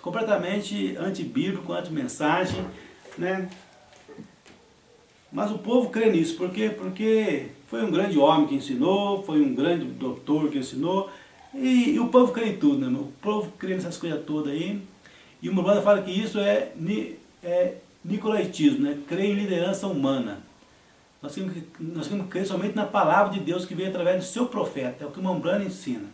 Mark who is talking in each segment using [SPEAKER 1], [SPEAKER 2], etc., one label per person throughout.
[SPEAKER 1] completamente antibíblico, anti-mensagem, né? Mas o povo crê nisso, porque foi um grande homem que ensinou, foi um grande doutor que ensinou, e o povo crê em tudo, né? O povo crê nessas coisas todas aí, e o Umbanda fala que isso é nicolaitismo, né? Crê em liderança humana. Nós temos que crer somente na palavra de Deus que veio através do seu profeta, é o que o Umbanda ensina.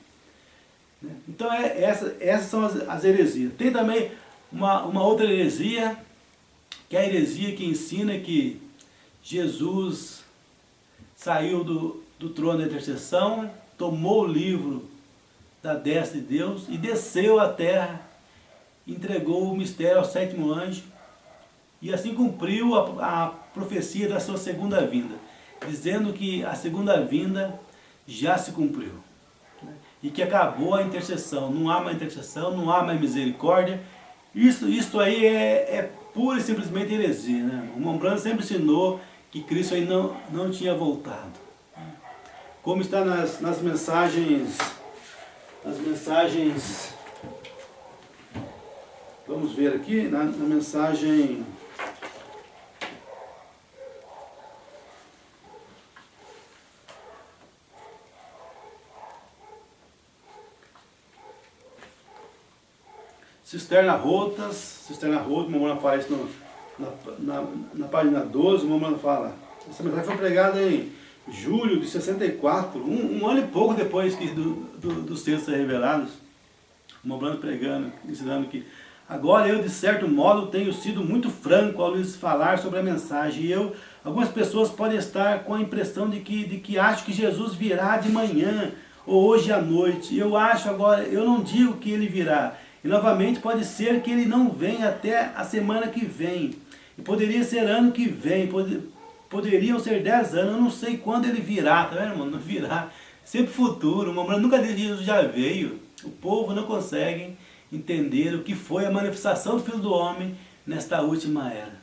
[SPEAKER 1] Né? Então essas são as heresias. Tem também uma outra heresia, que é a heresia que ensina que Jesus saiu do trono da intercessão, tomou o livro da destra de Deus e desceu à terra, entregou o mistério ao sétimo anjo e assim cumpriu a profecia da sua segunda vinda, dizendo que a segunda vinda já se cumpriu, né? E que acabou a intercessão, não há mais intercessão, não há mais misericórdia. Isso aí é pura e simplesmente heresia, né? O Umbanda sempre ensinou que Cristo aí não tinha voltado. Como está nas mensagens, vamos ver aqui, na mensagem Cisterna Rota, o Umbanda fala isso na página 12, o Umbanda fala. Essa mensagem foi pregada em julho de 64, um ano e pouco depois dos textos revelados. O Umbanda pregando, ensinando que agora eu, de certo modo, tenho sido muito franco ao lhes falar sobre a mensagem. E algumas pessoas podem estar com a impressão de que acham que Jesus virá de manhã ou hoje à noite. Eu acho agora, eu não digo que ele virá. E novamente pode ser que ele não venha até a semana que vem. E poderia ser ano que vem, poderiam ser 10 anos, eu não sei quando ele virá, tá vendo, irmão? Não virá. Sempre futuro, o Umbanda nunca diz que Jesus já veio. O povo não consegue entender o que foi a manifestação do Filho do Homem nesta última era.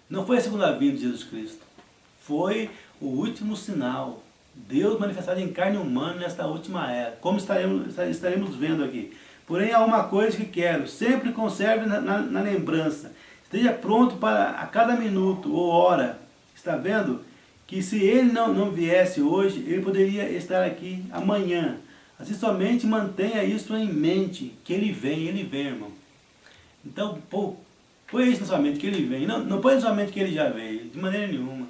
[SPEAKER 1] Não foi a segunda vinda de Jesus Cristo. Foi o último sinal. Deus manifestado em carne humana nesta última era. Como estaremos vendo aqui. Porém, há uma coisa que quero, sempre conserve na lembrança, esteja pronto para a cada minuto ou hora, está vendo? Que se ele não viesse hoje, ele poderia estar aqui amanhã. Assim somente mantenha isso em mente, que ele vem, irmão. Então, põe isso na sua mente, que ele vem. Não põe na sua mente que ele já veio, de maneira nenhuma.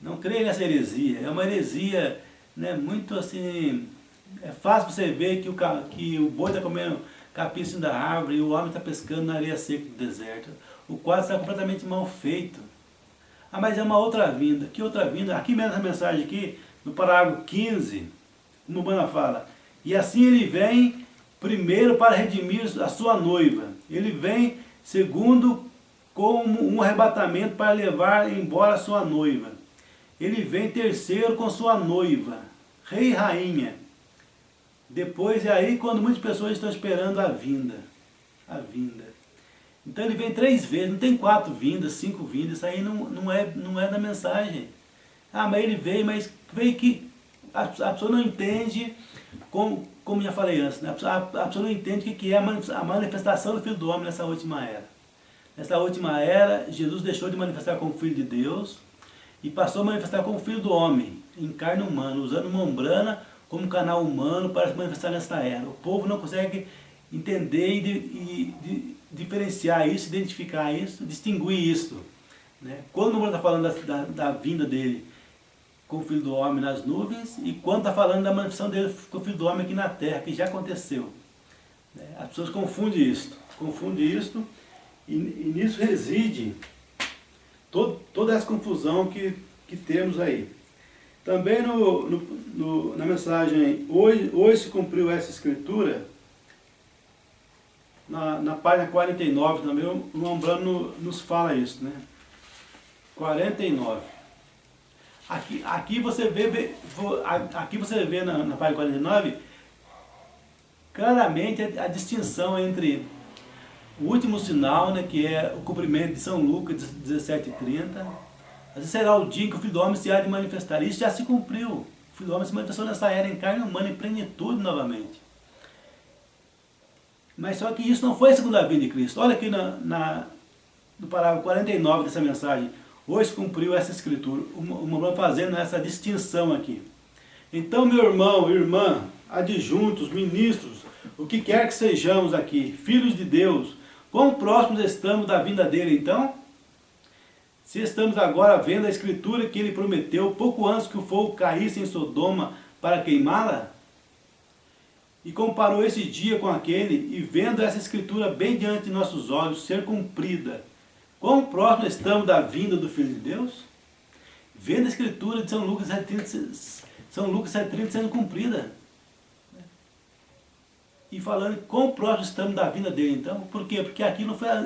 [SPEAKER 1] Não creia nessa heresia, é uma heresia, né, muito assim... É fácil você ver que o boi está comendo capim da árvore e o homem está pescando na areia seca do deserto. O quadro está completamente mal feito. Ah, mas é uma outra vinda. Que outra vinda? Aqui mesmo essa mensagem aqui, no parágrafo 15, o Umbanda fala: e assim ele vem primeiro para redimir a sua noiva. Ele vem segundo como um arrebatamento para levar embora a sua noiva. Ele vem terceiro com sua noiva, rei e rainha. Depois é aí quando muitas pessoas estão esperando a vinda. A vinda. Então ele vem 3 vezes, não tem 4 vindas, 5 vindas, isso aí não é da mensagem. Ah, mas ele veio, mas veio que a pessoa não entende, como já falei antes, né? A pessoa não entende o que é a manifestação do Filho do Homem nessa última era. Nessa última era, Jesus deixou de manifestar como Filho de Deus e passou a manifestar como Filho do Homem, em carne humana, usando uma Umbrana como canal humano para se manifestar nesta era. O povo não consegue entender e diferenciar isso, identificar isso, distinguir isso. Né? Quando o Umbanda está falando da vinda dele com o Filho do Homem nas nuvens, e quando está falando da manifestação dele com o Filho do Homem aqui na terra, que já aconteceu. Né? As pessoas confundem isto, e nisso reside toda essa confusão que temos aí. Também na mensagem, hoje se cumpriu essa escritura, na página 49 também, o Umbanda nos fala isso, né? 49. Aqui você vê na página 49, claramente a distinção entre o último sinal, né, que é o cumprimento de São Lucas 17:30, assim será o dia em que o Filho do Homem se há de manifestar. Isso já se cumpriu. O Filho do Homem se manifestou nessa era em carne humana, em plenitude novamente. Mas só que isso não foi a segunda vinda de Cristo. Olha aqui no parágrafo 49 dessa mensagem. Hoje cumpriu essa escritura. O Moblana fazendo essa distinção aqui. Então, meu irmão, irmã, adjuntos, ministros, o que quer que sejamos aqui, filhos de Deus, quão próximos estamos da vinda dele então? Se estamos agora vendo a escritura que ele prometeu pouco antes que o fogo caísse em Sodoma para queimá-la? E comparou esse dia com aquele, e vendo essa escritura bem diante de nossos olhos ser cumprida, quão próximo estamos da vinda do Filho de Deus? Vendo a escritura de São Lucas 7,30 sendo cumprida. E falando quão próximo estamos da vinda dele então. Por quê? Porque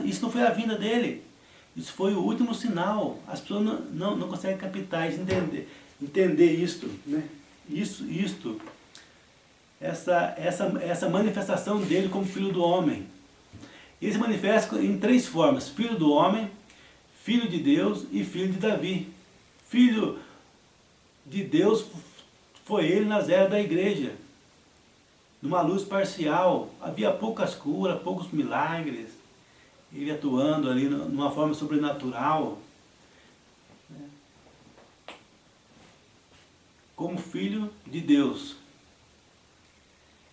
[SPEAKER 1] isso não foi a vinda dele. Isso foi o último sinal. As pessoas não conseguem captar isso, entender isto, né? Essa manifestação dele como Filho do Homem. Ele se manifesta em três formas: Filho do Homem, Filho de Deus e Filho de Davi. Filho de Deus foi ele nas eras da igreja, numa luz parcial, havia poucas curas, poucos milagres, ele atuando ali numa forma sobrenatural, né? Como Filho de Deus.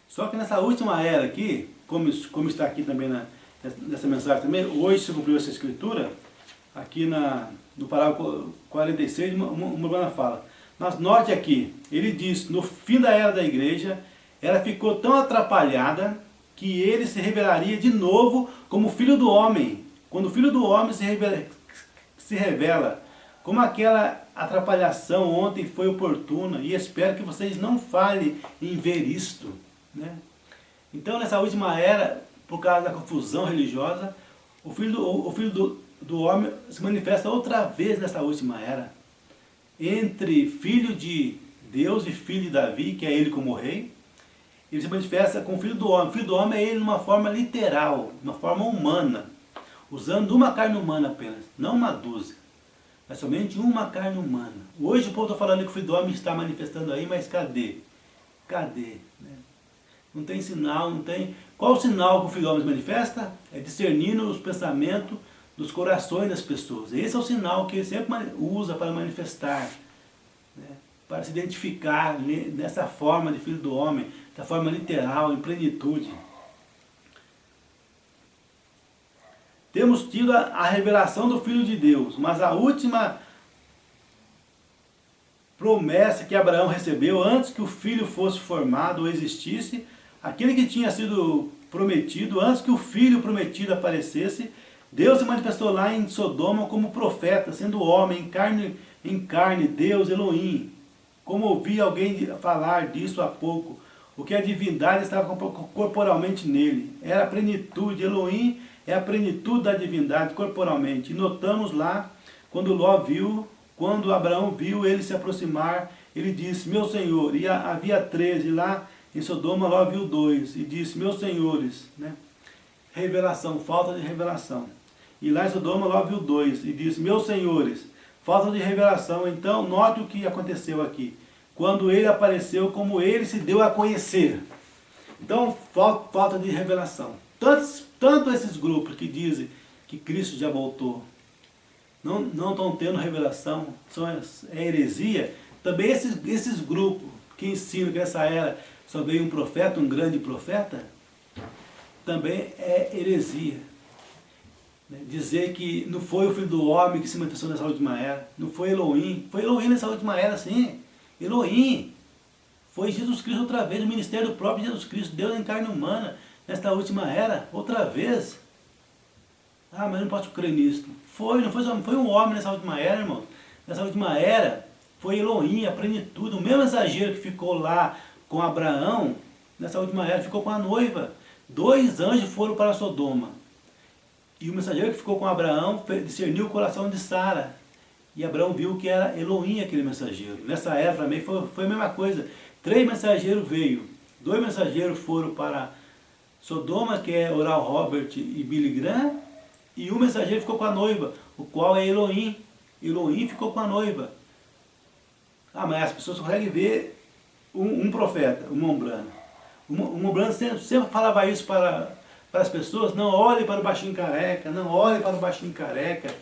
[SPEAKER 1] Só que nessa última era aqui, como está aqui também nessa mensagem também, hoje se cumpriu essa escritura, aqui no parágrafo 46, uma Moblana fala, mas note aqui, ele diz, no fim da era da igreja, ela ficou tão atrapalhada que ele se revelaria de novo como Filho do Homem. Quando o Filho do Homem se revela, como aquela atrapalhação ontem foi oportuna, e espero que vocês não falhem em ver isto, né? Então, nessa última era, por causa da confusão religiosa, o Filho do Homem se manifesta outra vez nessa última era, entre Filho de Deus e Filho de Davi, que é ele como rei. Ele se manifesta com o Filho do Homem. O Filho do Homem é ele numa forma literal, uma forma humana, usando uma carne humana apenas, não uma dúzia, mas somente uma carne humana. Hoje o povo está falando que o Filho do Homem está manifestando aí, mas cadê? Cadê? Né? Não tem sinal, não tem... Qual o sinal que o Filho do Homem se manifesta? É discernindo os pensamentos dos corações das pessoas. Esse é o sinal que ele sempre usa para manifestar, né? Para se identificar nessa forma de Filho do Homem, da forma literal, em plenitude. Temos tido a revelação do Filho de Deus, mas a última promessa que Abraão recebeu antes que o filho fosse formado ou existisse, aquele que tinha sido prometido, antes que o filho prometido aparecesse, Deus se manifestou lá em Sodoma como profeta, sendo homem, em carne, Deus, Elohim. Como ouvi alguém falar disso há pouco, o que a divindade estava corporalmente nele. Era a plenitude, Elohim é a plenitude da divindade corporalmente. E notamos lá, quando Abraão viu ele se aproximar, ele disse, meu Senhor, e havia 13 lá em Sodoma, Ló viu 2, e disse, meus senhores, né? Revelação, falta de revelação. E lá em Sodoma, Ló viu 2, e disse, meus senhores, falta de revelação. Então, note o que aconteceu aqui. Quando ele apareceu, como ele se deu a conhecer. Então, falta de revelação. Tanto esses grupos que dizem que Cristo já voltou, não estão tendo revelação, é heresia. Também esses grupos que ensinam que nessa era só veio um profeta, um grande profeta, também é heresia. Dizer que não foi o Filho do Homem que se manifestou nessa última era, não foi Elohim. Foi Elohim nessa última era, sim. Elohim. Foi Jesus Cristo outra vez, o ministério próprio de Jesus Cristo, Deus em carne humana, nesta última era, outra vez. Ah, mas eu não posso crer nisso. Não foi um homem nessa última era, irmão. Nessa última era, foi Elohim, a plenitude. O mesmo mensageiro que ficou lá com Abraão, nessa última era, ficou com a noiva. 2 anjos foram para Sodoma. E o mensageiro que ficou com Abraão discerniu o coração de Sara. E Abraão viu que era Elohim aquele mensageiro. Nessa era também foi a mesma coisa. 3 mensageiros veio. 2 mensageiros foram para Sodoma, que é Oral Robert e Billy Graham. E um mensageiro ficou com a noiva, o qual é Elohim. Elohim ficou com a noiva. Ah, mas as pessoas conseguem ver um profeta, o Moblana. O Moblana sempre falava isso para para as pessoas, não olhe para o baixinho careca, não olhe para o baixinho careca,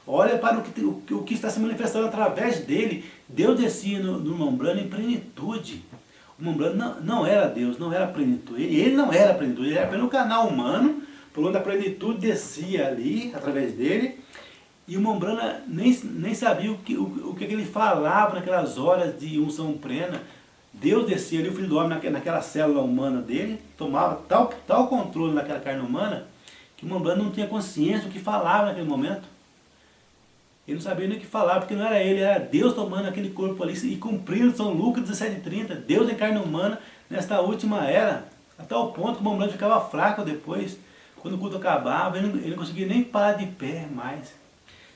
[SPEAKER 1] olha para o que está se manifestando através dele. Deus descia no irmão Branham em plenitude. O irmão Branham não era Deus, não era plenitude. Ele não era plenitude, ele era apenas um canal humano, por onde a plenitude descia ali, através dele. E o irmão Branham nem sabia o que ele falava naquelas horas de unção plena. Deus descia ali, o Filho do Homem, naquela célula humana dele, tomava tal controle naquela carne humana, que o irmão Branham não tinha consciência do que falava naquele momento. Ele não sabia nem o que falar, porque não era ele, era Deus tomando aquele corpo ali e cumprindo São Lucas 17:30, Deus em carne humana nesta última era, a tal ponto que o irmão Branham ficava fraco depois, quando o culto acabava, ele não conseguia nem parar de pé mais.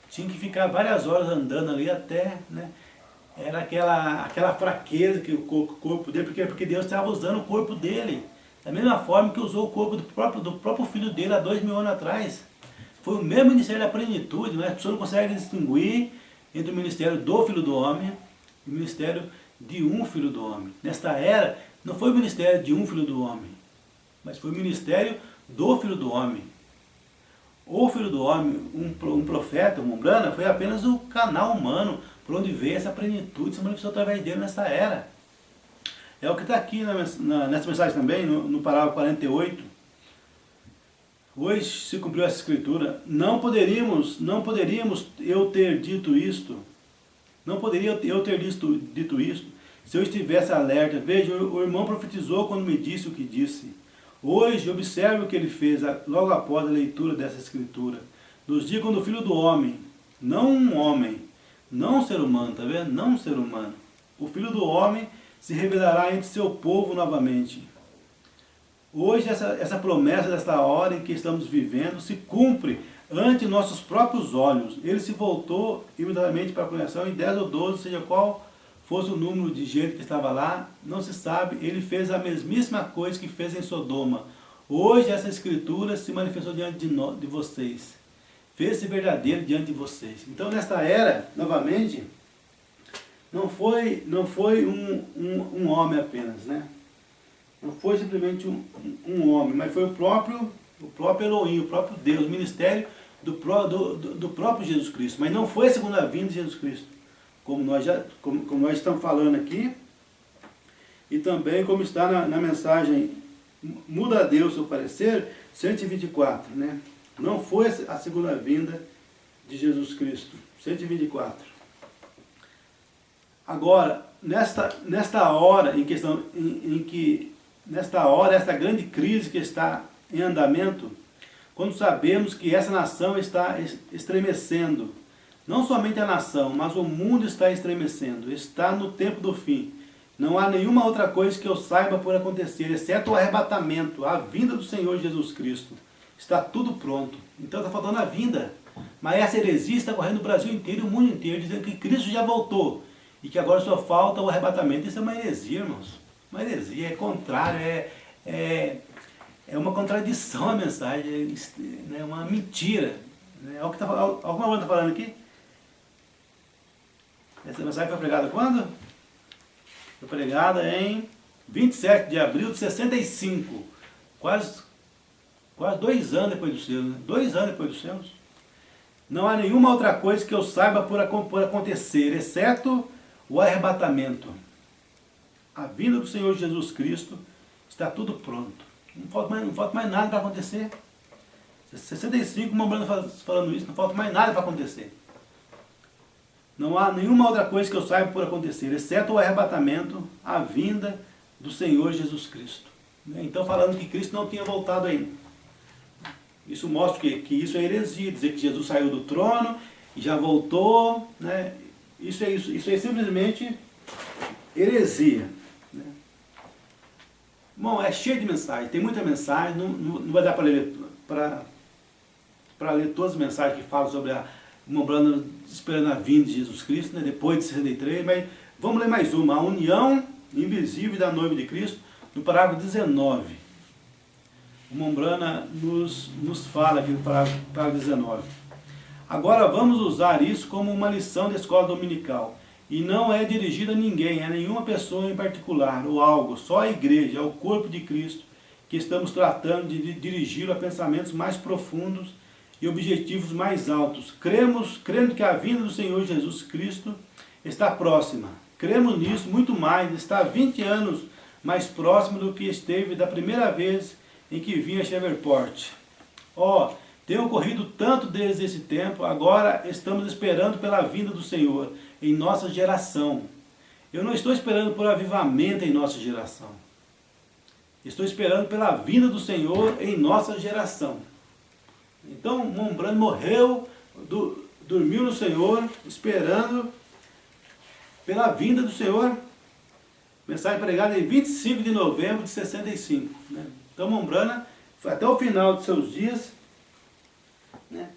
[SPEAKER 1] Tinha que ficar várias horas andando ali até, né? Era aquela fraqueza que o corpo dele, porque Deus estava usando o corpo dele, da mesma forma que usou o corpo do próprio filho dele há 2000 anos atrás. Foi o mesmo ministério da plenitude, né? As pessoas não conseguem distinguir entre o ministério do Filho do Homem e o ministério de um Filho do Homem. Nesta era, não foi o ministério de um Filho do Homem, mas foi o ministério do Filho do Homem. O Filho do Homem, um profeta, um Branham, foi apenas o canal humano por onde veio essa plenitude, se manifestou através dele nessa era. É o que está aqui nessa mensagem também, no parágrafo 48. Hoje se cumpriu essa escritura. Não poderíamos eu ter dito isto. Não poderia eu ter dito isto se eu estivesse alerta. Veja, o irmão profetizou quando me disse o que disse. Hoje, observe o que ele fez logo após a leitura dessa escritura. Nos dias quando o Filho do Homem, não um homem, não um ser humano, tá vendo? Não um ser humano. O Filho do Homem se revelará entre seu povo novamente. Hoje, essa promessa desta hora em que estamos vivendo se cumpre ante nossos próprios olhos. Ele se voltou imediatamente para a congregação, em 10 ou 12, seja qual fosse o número de gente que estava lá, não se sabe, ele fez a mesmíssima coisa que fez em Sodoma. Hoje essa escritura se manifestou diante de vocês. Fez-se verdadeiro diante de vocês. Então nesta era, novamente, não foi um homem apenas, né? Não foi simplesmente um homem, mas foi o próprio Elohim, o próprio Deus, o ministério do próprio Jesus Cristo. Mas não foi a segunda vinda de Jesus Cristo. Como nós estamos falando aqui, e também como está na mensagem Muda a Deus seu parecer, 124, né? Não foi a segunda vinda de Jesus Cristo, 124. Agora, nesta hora nesta hora, esta grande crise que está em andamento, quando sabemos que essa nação está estremecendo, não somente a nação, mas o mundo está estremecendo, está no tempo do fim. Não há nenhuma outra coisa que eu saiba por acontecer, exceto o arrebatamento, a vinda do Senhor Jesus Cristo. Está tudo pronto. Então está faltando a vinda. Mas essa heresia está correndo no Brasil inteiro e o mundo inteiro, dizendo que Cristo já voltou e que agora só falta o arrebatamento. Isso é uma heresia, irmãos. Uma heresia, é contrário, é uma contradição a mensagem, é uma mentira. Olha o que alguma coisa está falando aqui? Essa mensagem foi pregada quando? Foi pregada em 27 de abril de 65. Quase 2 anos depois do céu. Né? 2 anos depois do céu. Não há nenhuma outra coisa que eu saiba por acontecer, exceto o arrebatamento. A vinda do Senhor Jesus Cristo, está tudo pronto. Não falta mais nada para acontecer. 65, uma banda falando isso, não falta mais nada para acontecer. Não há nenhuma outra coisa que eu saiba por acontecer, exceto o arrebatamento, a vinda do Senhor Jesus Cristo. Então falando que Cristo não tinha voltado ainda. Isso mostra que isso é heresia, dizer que Jesus saiu do trono e já voltou, né? Isso é simplesmente heresia. Né? Bom, é cheio de mensagem, tem muita mensagem, não vai dar para ler todas as mensagens que falam sobre uma esperando a vinda de Jesus Cristo, né? Depois de 63, mas vamos ler mais uma, a união invisível da noiva de Cristo, no parágrafo 19. O Mombrana nos fala aqui no parágrafo 19. Agora vamos usar isso como uma lição da escola dominical. E não é dirigida a ninguém, a nenhuma pessoa em particular, ou algo, só a igreja, o corpo de Cristo, que estamos tratando de dirigi-lo a pensamentos mais profundos e objetivos mais altos. Crendo que a vinda do Senhor Jesus Cristo está próxima. Cremos nisso muito mais, está 20 anos mais próximo do que esteve da primeira vez em que vim a Shreveport. Tem ocorrido tanto desde esse tempo, agora estamos esperando pela vinda do Senhor em nossa geração. Eu não estou esperando por avivamento em nossa geração. Estou esperando pela vinda do Senhor em nossa geração. Então, Mombrano morreu, dormiu no Senhor, esperando pela vinda do Senhor. Mensagem pregada em 25 de novembro de 65. Né? Então, Mombrana, até o final de seus dias, né,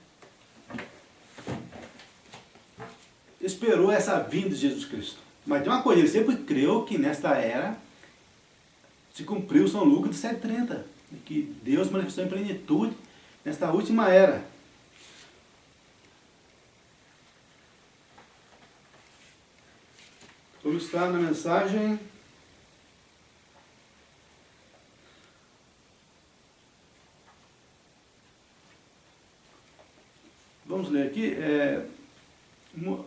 [SPEAKER 1] esperou essa vinda de Jesus Cristo. Mas tem uma coisa, ele sempre creu que nesta era se cumpriu São Lucas de 7:30, que Deus manifestou em plenitude nesta última era. Como está na mensagem? Vamos ler aqui.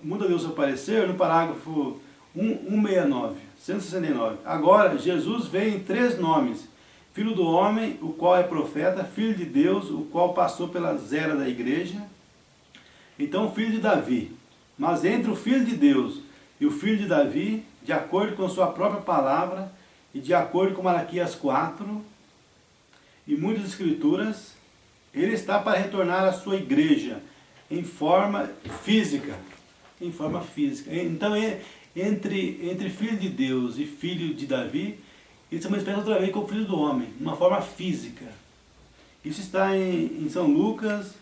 [SPEAKER 1] Muda Deus seu parecer no parágrafo 169. Agora, Jesus veio em 3 nomes. Filho do homem, o qual é profeta, filho de Deus, o qual passou pelas eras da igreja. Então, filho de Davi. Mas entre o filho de Deus e o filho de Davi, de acordo com sua própria palavra, e de acordo com Malaquias 4, e muitas escrituras, ele está para retornar à sua igreja, em forma física. Em forma física. Então, entre filho de Deus e filho de Davi, eles se manifestam outra vez como filho do homem, de uma forma física. Isso está em São Lucas,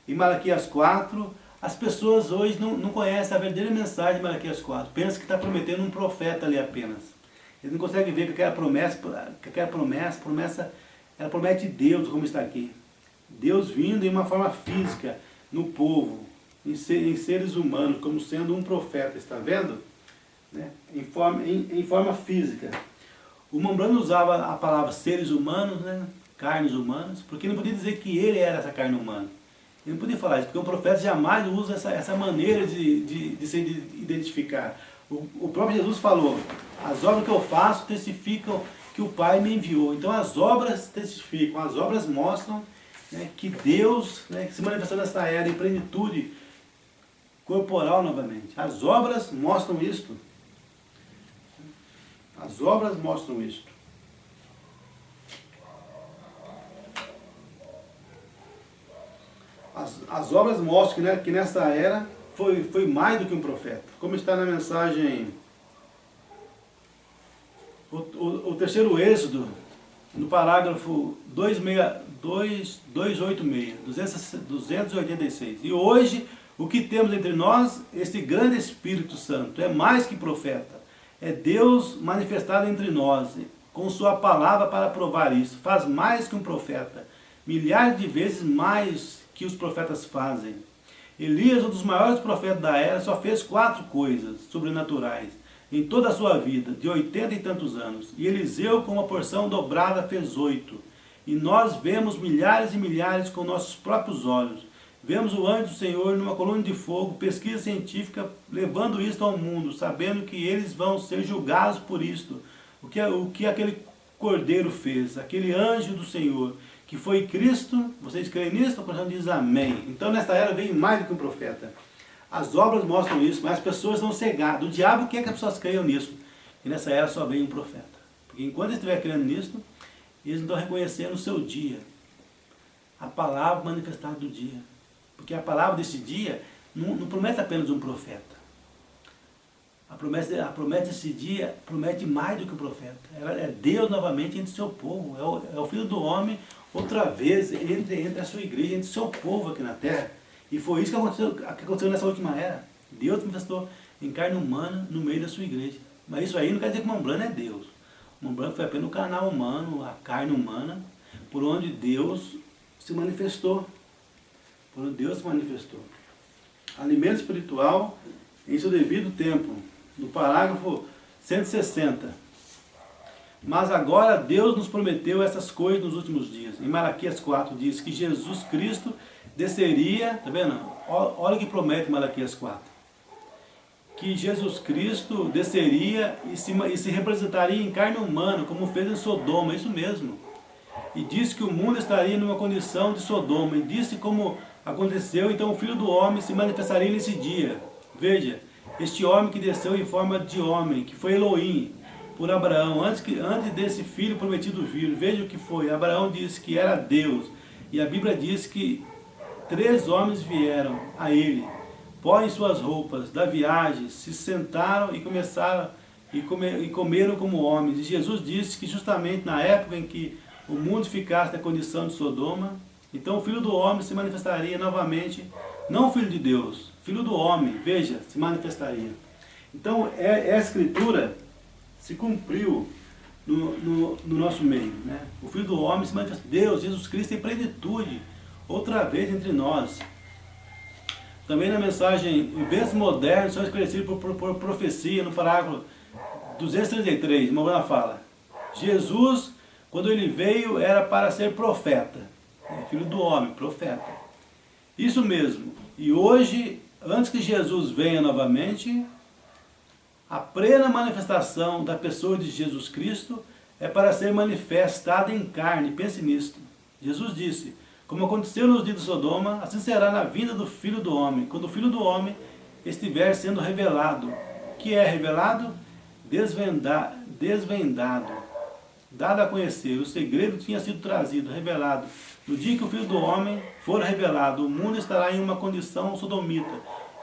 [SPEAKER 1] em Malaquias 4. As pessoas hoje não conhecem a verdadeira mensagem de Malaquias 4. Pensam que está prometendo um profeta ali apenas. Eles não conseguem ver que aquela promessa, ela promete Deus, como está aqui. Deus vindo em uma forma física no povo, em seres humanos, como sendo um profeta, está vendo? Né? Em forma física. O Mombrano usava a palavra seres humanos, né? Carnes humanas, porque não podia dizer que ele era essa carne humana. Ele não podia falar isso, porque um profeta jamais usa essa maneira de se identificar. O próprio Jesus falou, as obras que eu faço testificam que o Pai me enviou. Então as obras testificam, as obras mostram, né, que Deus, né, que se manifestou nesta era em plenitude corporal novamente. As obras mostram isto. As obras mostram isto. As obras mostram que nessa era foi mais do que um profeta. Como está na mensagem, o terceiro Êxodo, no parágrafo 286. E hoje, o que temos entre nós, este grande Espírito Santo, é mais que profeta. É Deus manifestado entre nós, com sua palavra para provar isso. Faz mais que um profeta, milhares de vezes mais que os profetas fazem. Elias, um dos maiores profetas da era, só fez 4 coisas sobrenaturais em toda a sua vida, de 80 e tantos anos. E Eliseu, com uma porção dobrada, fez 8. E nós vemos milhares e milhares com nossos próprios olhos. Vemos o anjo do Senhor numa coluna de fogo, pesquisa científica, levando isto ao mundo, sabendo que eles vão ser julgados por isto. O que aquele cordeiro fez, aquele anjo do Senhor, que foi Cristo, vocês creem nisso? O coração diz amém. Então nesta era veio mais do que um profeta. As obras mostram isso, mas as pessoas estão cegadas. O diabo quer que as pessoas creiam nisso. E nessa era só veio um profeta. Porque enquanto eles estiverem crendo nisso, eles não estão reconhecendo o seu dia. A palavra manifestada do dia. Porque a palavra desse dia não promete apenas um profeta. A promessa desse dia promete mais do que o profeta. É Deus novamente entre o seu povo. É o Filho do Homem outra vez entre a sua igreja, entre o seu povo aqui na terra. E foi isso que aconteceu nessa última era. Deus manifestou em carne humana no meio da sua igreja. Mas isso aí não quer dizer que o Mombrano é Deus. O Mombrano foi apenas o canal humano, a carne humana, por onde Deus se manifestou. Por onde Deus se manifestou. Alimento espiritual em seu devido tempo. No parágrafo 160. Mas agora Deus nos prometeu essas coisas nos últimos dias. Em Malaquias 4 diz que Jesus Cristo desceria, tá vendo? Olha o que promete Malaquias 4. Que Jesus Cristo desceria e se representaria em carne humana, como fez em Sodoma, isso mesmo. E disse que o mundo estaria numa condição de Sodoma. E disse como aconteceu, então o Filho do Homem se manifestaria nesse dia. Veja, este homem que desceu em forma de homem, que foi Elohim, por Abraão, antes desse filho prometido vir. Veja o que foi. Abraão disse que era Deus. E a Bíblia diz que 3 homens vieram a ele, põem suas roupas da viagem, se sentaram e começaram e comeram como homens. E Jesus disse que justamente na época em que o mundo ficasse na condição de Sodoma, então o Filho do Homem se manifestaria novamente, não o Filho de Deus, Filho do Homem, veja, se manifestaria. Então a Escritura se cumpriu no nosso meio, né? O Filho do Homem se manifestou, Deus, Jesus Cristo em plenitude, outra vez entre nós. Também na mensagem, eventos modernos são esclarecidos por profecia, no parágrafo 233, uma Mormona fala, Jesus, quando ele veio, era para ser profeta, né? Filho do homem, profeta. Isso mesmo. E hoje, antes que Jesus venha novamente, a plena manifestação da pessoa de Jesus Cristo é para ser manifestada em carne. Pense nisto. Jesus disse, como aconteceu nos dias de Sodoma, assim será na vinda do Filho do Homem, quando o Filho do Homem estiver sendo revelado. O que é revelado? Desvendado, dado a conhecer. O segredo tinha sido trazido, revelado. No dia que o Filho do Homem for revelado, o mundo estará em uma condição sodomita.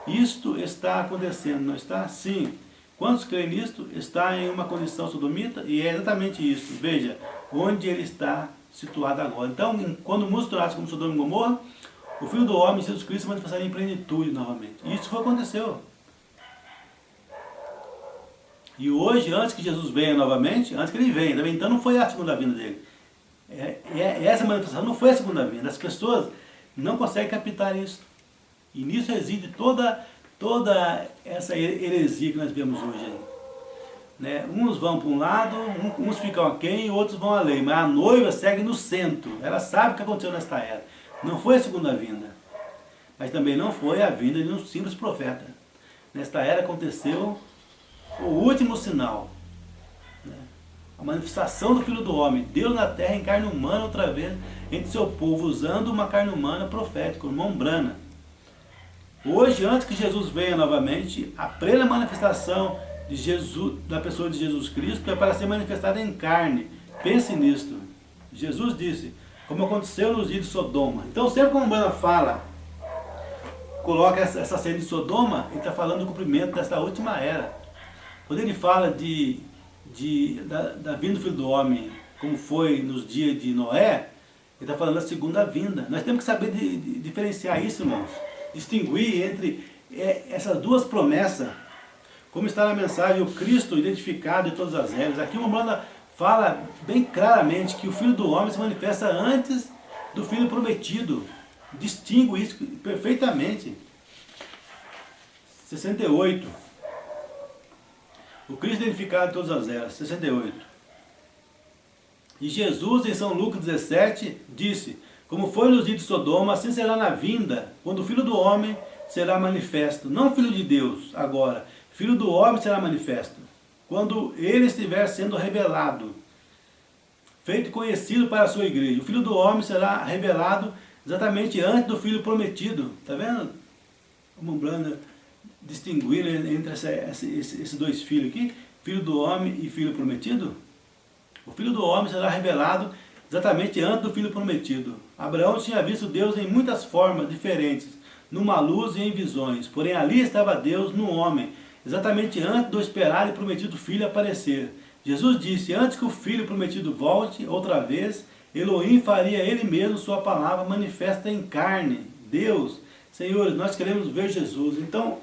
[SPEAKER 1] Isto está acontecendo, não está? Sim. Quantos creem nisto? Está em uma condição sodomita? E é exatamente isso. Veja, onde ele está situado agora. Então, quando o mundo se tornasse como Sodoma e Gomorra, o Filho do Homem, Jesus Cristo, se manifestaria em plenitude novamente. E isso foi o que aconteceu. E hoje, antes que Jesus venha novamente, antes que ele venha, então não foi a segunda vinda dele. Essa manifestação não foi a segunda vinda. As pessoas não conseguem captar isso. E nisso reside toda essa heresia que nós vemos hoje aí. Né? Uns vão para um lado, uns ficam aquém e outros vão além. Mas a noiva segue no centro. Ela sabe o que aconteceu nesta era. Não foi a segunda vinda. Mas também não foi a vinda de um simples profeta. Nesta era aconteceu o último sinal. Né? A manifestação do Filho do Homem. Deus na terra em carne humana outra vez entre seu povo, usando uma carne humana profética, uma umbrana. Hoje, antes que Jesus venha novamente, a plena manifestação de Jesus, da pessoa de Jesus Cristo é para ser manifestada em carne. Pense nisto. Jesus disse, como aconteceu nos dias de Sodoma. Então, sempre como a Umbanda fala, coloca essa cena de Sodoma, ele está falando do cumprimento dessa última era. Quando ele fala da vinda do Filho do Homem, como foi nos dias de Noé, ele está falando da segunda vinda. Nós temos que saber diferenciar isso, irmãos. Distinguir entre essas duas promessas, como está na mensagem, o Cristo identificado em todas as eras. Aqui uma Umbanda fala bem claramente que o Filho do Homem se manifesta antes do Filho prometido. Distingue isso perfeitamente. 68. O Cristo identificado em todas as eras. 68. E Jesus, em São Lucas 17, disse, como foi nos dias de Sodoma, assim será na vinda, quando o Filho do Homem será manifesto. Não Filho de Deus, agora. Filho do Homem será manifesto. Quando ele estiver sendo revelado, feito conhecido para a sua igreja. O Filho do Homem será revelado exatamente antes do Filho prometido. Está vendo? Uma Umbanda distinguir entre esses dois filhos aqui, Filho do Homem e Filho prometido. O Filho do Homem será revelado exatamente antes do Filho prometido. Abraão tinha visto Deus em muitas formas diferentes, numa luz e em visões. Porém ali estava Deus no homem, exatamente antes do esperado e prometido Filho aparecer. Jesus disse, antes que o Filho prometido volte outra vez, Elohim faria ele mesmo sua palavra manifesta em carne. Deus, Senhores, nós queremos ver Jesus. Então,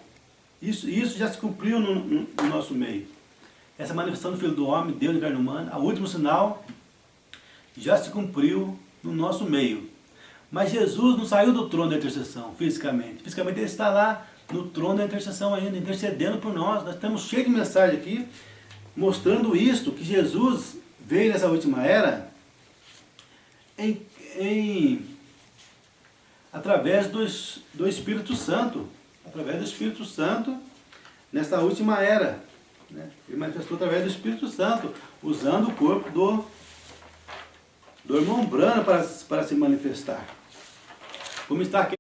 [SPEAKER 1] isso já se cumpriu no nosso meio. Essa manifestação do Filho do Homem, Deus em carne humana, o último sinal, já se cumpriu no nosso meio. Mas Jesus não saiu do trono da intercessão, fisicamente. Fisicamente ele está lá no trono da intercessão ainda, intercedendo por nós. Nós estamos cheios de mensagem aqui, mostrando isto, que Jesus veio nessa última era através do Espírito Santo. Através do Espírito Santo, nessa última era. Né? Ele manifestou através do Espírito Santo, usando o corpo do irmão Branham para se manifestar. Como está aqui